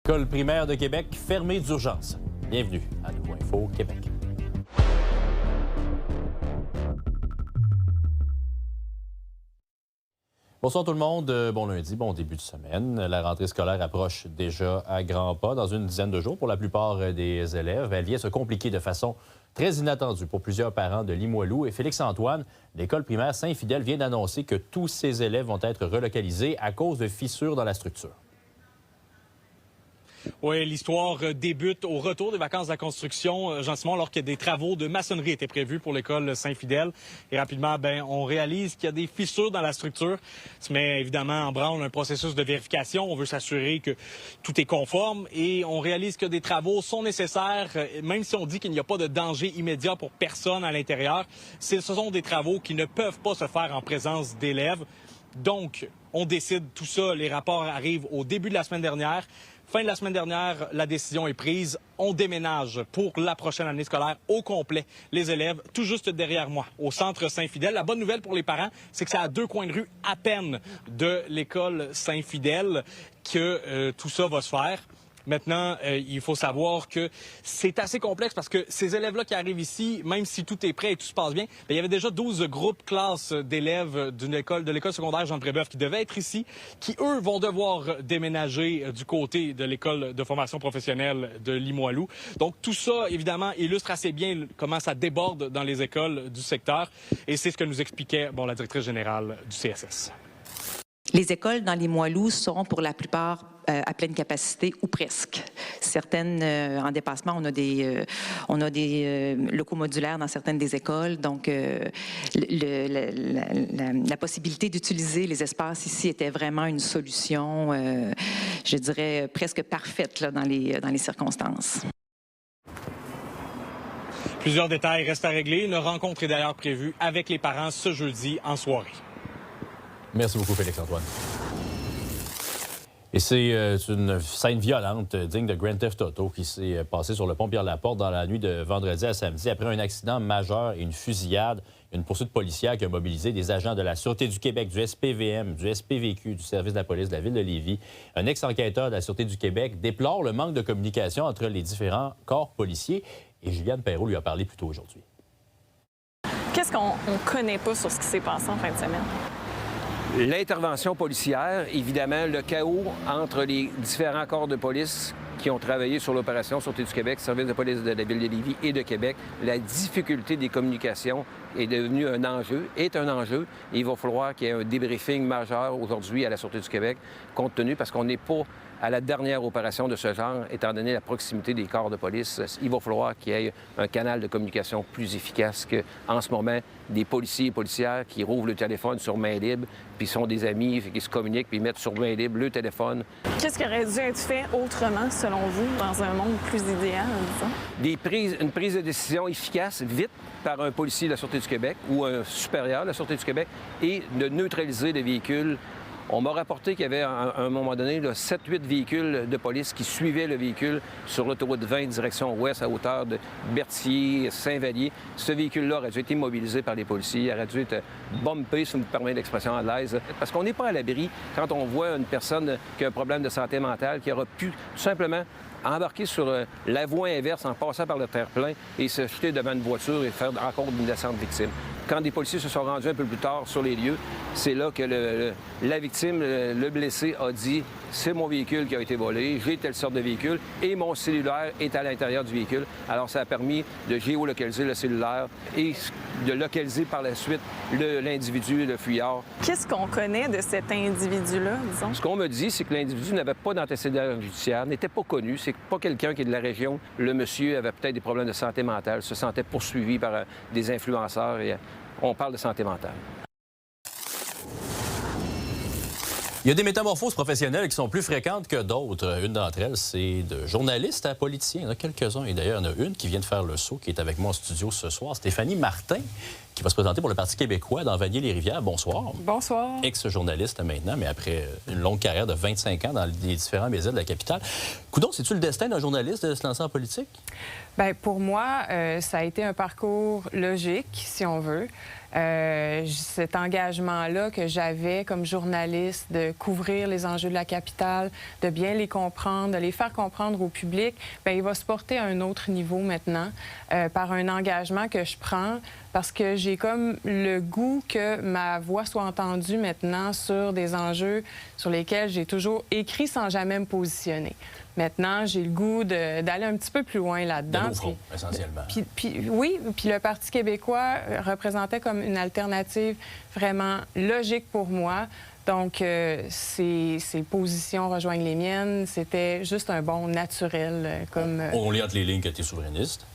École primaire de Québec fermée d'urgence. Bienvenue à Nouveau Info Québec. Bonsoir tout le monde, bon lundi, bon début de semaine. La rentrée scolaire approche déjà à grands pas dans une dizaine de jours pour la plupart des élèves. Elle vient se compliquer de façon très inattendue pour plusieurs parents de Limoilou. Et Félix-Antoine, l'école primaire Saint-Fidèle vient d'annoncer que tous ses élèves vont être relocalisés à cause de fissures dans la structure. Oui, l'histoire débute au retour des vacances de la construction, Jean-Simon, alors que des travaux de maçonnerie étaient prévus pour l'école Saint-Fidèle. Et rapidement, on réalise qu'il y a des fissures dans la structure. Ça se met évidemment en branle un processus de vérification. On veut s'assurer que tout est conforme et on réalise que des travaux sont nécessaires, même si on dit qu'il n'y a pas de danger immédiat pour personne à l'intérieur. Ce sont des travaux qui ne peuvent pas se faire en présence d'élèves. Donc, on décide tout ça. Les rapports arrivent au début de la semaine dernière. Fin de la semaine dernière, la décision est prise. On déménage pour la prochaine année scolaire au complet les élèves, tout juste derrière moi, au centre Saint-Fidèle. La bonne nouvelle pour les parents, c'est que c'est à 2 coins de rue à peine de l'école Saint-Fidèle que tout ça va se faire. Maintenant, il faut savoir que c'est assez complexe parce que ces élèves-là qui arrivent ici, même si tout est prêt et tout se passe bien, il y avait déjà 12 groupes classes d'élèves de l'école secondaire Jean Brébeuf qui devaient être ici, qui, eux, vont devoir déménager du côté de l'école de formation professionnelle de Limoilou. Donc, tout ça, évidemment, illustre assez bien comment ça déborde dans les écoles du secteur. Et c'est ce que nous expliquait la directrice générale du CSS. Les écoles dans Limoilou seront pour la plupart à pleine capacité ou presque. Certaines en dépassement, on a des locaux modulaires dans certaines des écoles. Donc, la possibilité d'utiliser les espaces ici était vraiment une solution, je dirais, presque parfaite là, dans les circonstances. Plusieurs détails restent à régler. Une rencontre est d'ailleurs prévue avec les parents ce jeudi en soirée. Merci beaucoup, Félix-Antoine. Et c'est une scène violente digne de Grand Theft Auto qui s'est passée sur le pont Pierre-Laporte dans la nuit de vendredi à samedi après un accident majeur et une fusillade. Une poursuite policière qui a mobilisé des agents de la Sûreté du Québec, du SPVM, du SPVQ, du service de la police de la ville de Lévis. Un ex-enquêteur de la Sûreté du Québec déplore le manque de communication entre les différents corps policiers. Et Juliane Perrault lui a parlé plus tôt aujourd'hui. Qu'est-ce qu'on ne connaît pas sur ce qui s'est passé en fin de semaine? L'intervention policière, évidemment, le chaos entre les différents corps de police qui ont travaillé sur l'opération Sûreté du Québec, service de police de la ville de Lévis et de Québec. La difficulté des communications est devenue un enjeu, est un enjeu. Et il va falloir qu'il y ait un débriefing majeur aujourd'hui à la Sûreté du Québec, compte tenu parce qu'on n'est pas à la dernière opération de ce genre, étant donné la proximité des corps de police. Il va falloir qu'il y ait un canal de communication plus efficace qu'en ce moment, des policiers et policières qui rouvrent le téléphone sur main libre, puis sont des amis, qui se communiquent, puis mettent sur main libre le téléphone. Qu'est-ce qui aurait dû être fait autrement, selon vous, dans un monde plus idéal, disons? Une prise de décision efficace, vite, par un policier de la Sûreté du Québec ou un supérieur de la Sûreté du Québec, et de neutraliser les véhicules. On m'a rapporté qu'il y avait, à un moment donné, 7-8 véhicules de police qui suivaient le véhicule sur l'autoroute 20, direction ouest, à hauteur de Berthier, Saint-Vallier. Ce véhicule-là aurait dû être immobilisé par les policiers, il aurait dû être bumpé, si vous me permettez l'expression à l'aise. Parce qu'on n'est pas à l'abri quand on voit une personne qui a un problème de santé mentale, qui aura pu tout simplement embarquer sur la voie inverse en passant par le terre-plein et se jeter devant une voiture et faire encore une descente victime. Quand des policiers se sont rendus un peu plus tard sur les lieux, c'est là que la victime, le blessé, a dit « C'est mon véhicule qui a été volé, j'ai telle sorte de véhicule et mon cellulaire est à l'intérieur du véhicule. » Alors, ça a permis de géolocaliser le cellulaire et de localiser par la suite l'individu, le fuyard. Qu'est-ce qu'on connaît de cet individu-là, disons? Ce qu'on me dit, c'est que l'individu n'avait pas d'antécédent judiciaire, n'était pas connu. C'est pas quelqu'un qui est de la région. Le monsieur avait peut-être des problèmes de santé mentale, se sentait poursuivi par des influenceurs. Et on parle de santé mentale. Il y a des métamorphoses professionnelles qui sont plus fréquentes que d'autres. Une d'entre elles, c'est de journaliste à politicien. Il y en a quelques-uns. Et d'ailleurs, il y en a une qui vient de faire le saut, qui est avec moi en studio ce soir. Stéphanie Martin, qui va se présenter pour le Parti québécois dans Vanier-les-Rivières. Bonsoir. Bonsoir. Ex-journaliste maintenant, mais après une longue carrière de 25 ans dans les différents médias de la capitale. Coudon, c'est-tu le destin d'un journaliste de se lancer en politique? Bien, pour moi, ça a été un parcours logique, si on veut. Cet engagement-là que j'avais comme journaliste de couvrir les enjeux de la capitale, de bien les comprendre, de les faire comprendre au public, bien, il va se porter à un autre niveau maintenant par un engagement que je prends parce que j'ai comme le goût que ma voix soit entendue maintenant sur des enjeux sur lesquels j'ai toujours écrit sans jamais me positionner. Maintenant, j'ai le goût d'aller un petit peu plus loin là-dedans. D'aller au front, essentiellement. Oui, puis le Parti québécois représentait comme une alternative vraiment logique pour moi. Donc, ses positions rejoignent les miennes. C'était juste un bond naturel. On lit entre les lignes que tu es souverainiste.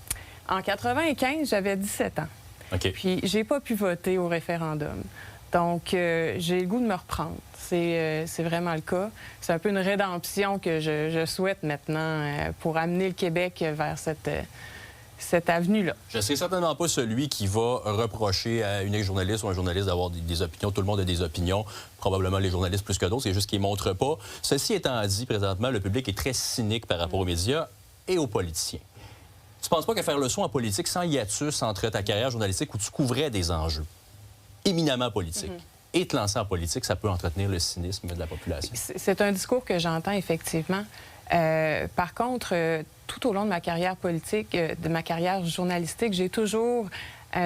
En 95, j'avais 17 ans. OK. Puis, j'ai pas pu voter au référendum. Donc, j'ai le goût de me reprendre. C'est vraiment le cas. C'est un peu une rédemption que je souhaite maintenant pour amener le Québec vers cette avenue-là. Je ne serai certainement pas celui qui va reprocher à une ex-journaliste ou un journaliste d'avoir des opinions. Tout le monde a des opinions, probablement les journalistes plus que d'autres, c'est juste qu'ils ne montrent pas. Ceci étant dit, présentement, le public est très cynique par rapport aux médias et aux politiciens. Tu ne penses pas qu'à faire le saut en politique sans hiatus entre ta carrière journalistique où tu couvrais des enjeux éminemment politiques et te lancer en politique, ça peut entretenir le cynisme de la population? C'est un discours que j'entends effectivement. Par contre, tout au long de ma carrière politique, de ma carrière journalistique, j'ai toujours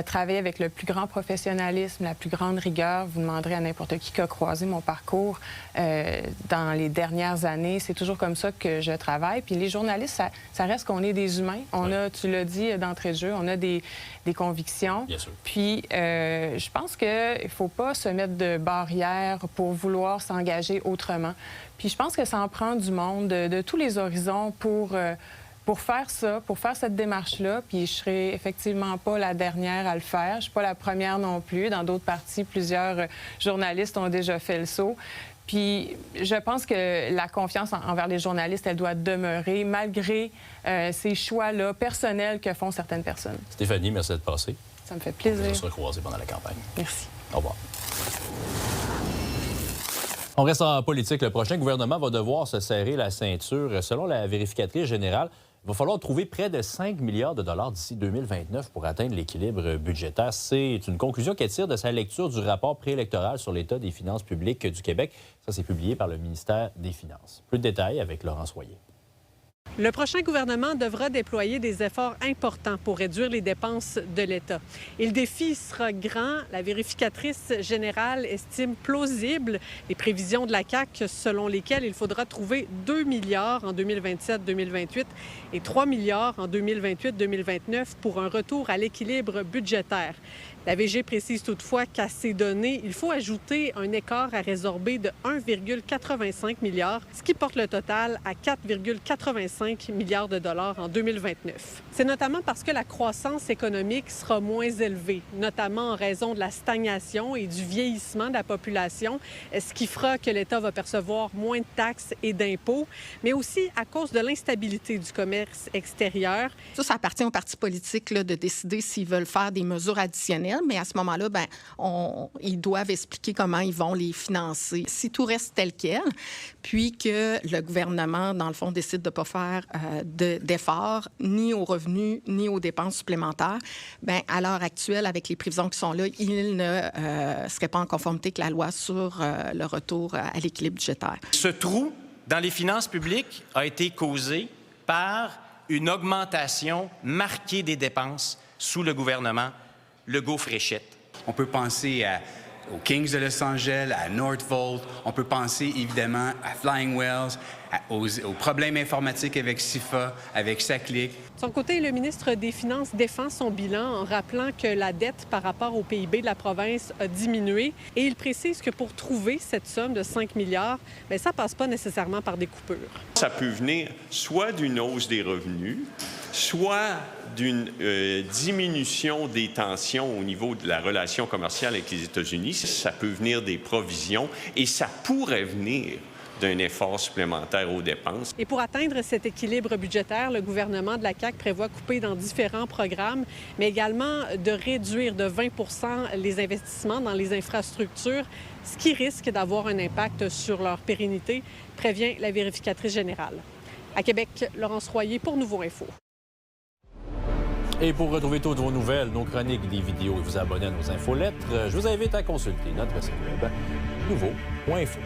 travaillé avec le plus grand professionnalisme, la plus grande rigueur. Vous demanderez à n'importe qui a croisé mon parcours dans les dernières années. C'est toujours comme ça que je travaille. Puis les journalistes, ça reste qu'on est des humains. On a, tu l'as dit d'entrée de jeu, on a des convictions. Bien sûr. Puis je pense qu'il ne faut pas se mettre de barrières pour vouloir s'engager autrement. Puis je pense que ça en prend du monde de tous les horizons pour faire ça, pour faire cette démarche-là. Puis je serai effectivement pas la dernière à le faire. Je suis pas la première non plus. Dans d'autres parties, plusieurs journalistes ont déjà fait le saut. Puis je pense que la confiance envers les journalistes, elle doit demeurer malgré ces choix-là personnels que font certaines personnes. Stéphanie, merci d'être passée. Ça me fait plaisir. On va se recroiser pendant la campagne. Merci. Au revoir. On reste en politique. Le prochain gouvernement va devoir se serrer la ceinture. Selon la vérificatrice générale, il va falloir trouver près de 5 milliards de dollars d'ici 2029 pour atteindre l'équilibre budgétaire. C'est une conclusion qu'elle tire de sa lecture du rapport préélectoral sur l'état des finances publiques du Québec. Ça, c'est publié par le ministère des Finances. Plus de détails avec Laurence Royer. Le prochain gouvernement devra déployer des efforts importants pour réduire les dépenses de l'État. Et le défi sera grand. La vérificatrice générale estime plausible les prévisions de la CAQ selon lesquelles il faudra trouver 2 milliards en 2027-2028 et 3 milliards en 2028-2029 pour un retour à l'équilibre budgétaire. La VG précise toutefois qu'à ces données, il faut ajouter un écart à résorber de 1,85 milliard, ce qui porte le total à 4,85 milliards de dollars en 2029. C'est notamment parce que la croissance économique sera moins élevée, notamment en raison de la stagnation et du vieillissement de la population, ce qui fera que l'État va percevoir moins de taxes et d'impôts, mais aussi à cause de l'instabilité du commerce extérieur. Ça appartient aux partis politiques là, de décider s'ils veulent faire des mesures additionnelles. Mais à ce moment-là, ils doivent expliquer comment ils vont les financer. Si tout reste tel quel, puis que le gouvernement, dans le fond, décide de ne pas faire d'efforts ni aux revenus ni aux dépenses supplémentaires, à l'heure actuelle, avec les prévisions qui sont là, il ne serait pas en conformité avec la loi sur le retour à l'équilibre budgétaire. Ce trou dans les finances publiques a été causé par une augmentation marquée des dépenses sous le gouvernement Legault-Fréchette. On peut penser aux Kings de Los Angeles, à Northvolt. On peut penser évidemment à Flying Wells, aux problèmes informatiques avec CIFA, avec SACLIC. De son côté, le ministre des Finances défend son bilan en rappelant que la dette par rapport au PIB de la province a diminué. Et il précise que pour trouver cette somme de 5 milliards, ça ne passe pas nécessairement par des coupures. Ça peut venir soit d'une hausse des revenus, soit d'une diminution des tensions au niveau de la relation commerciale avec les États-Unis. Ça peut venir des provisions et ça pourrait venir d'un effort supplémentaire aux dépenses. Et pour atteindre cet équilibre budgétaire, le gouvernement de la CAQ prévoit couper dans différents programmes, mais également de réduire de 20 % les investissements dans les infrastructures, ce qui risque d'avoir un impact sur leur pérennité, prévient la vérificatrice générale. À Québec, Laurence Royer pour Nouveau Info. Et pour retrouver toutes vos nouvelles, nos chroniques, des vidéos et vous abonner à nos infolettres, je vous invite à consulter notre site web nouveau.info.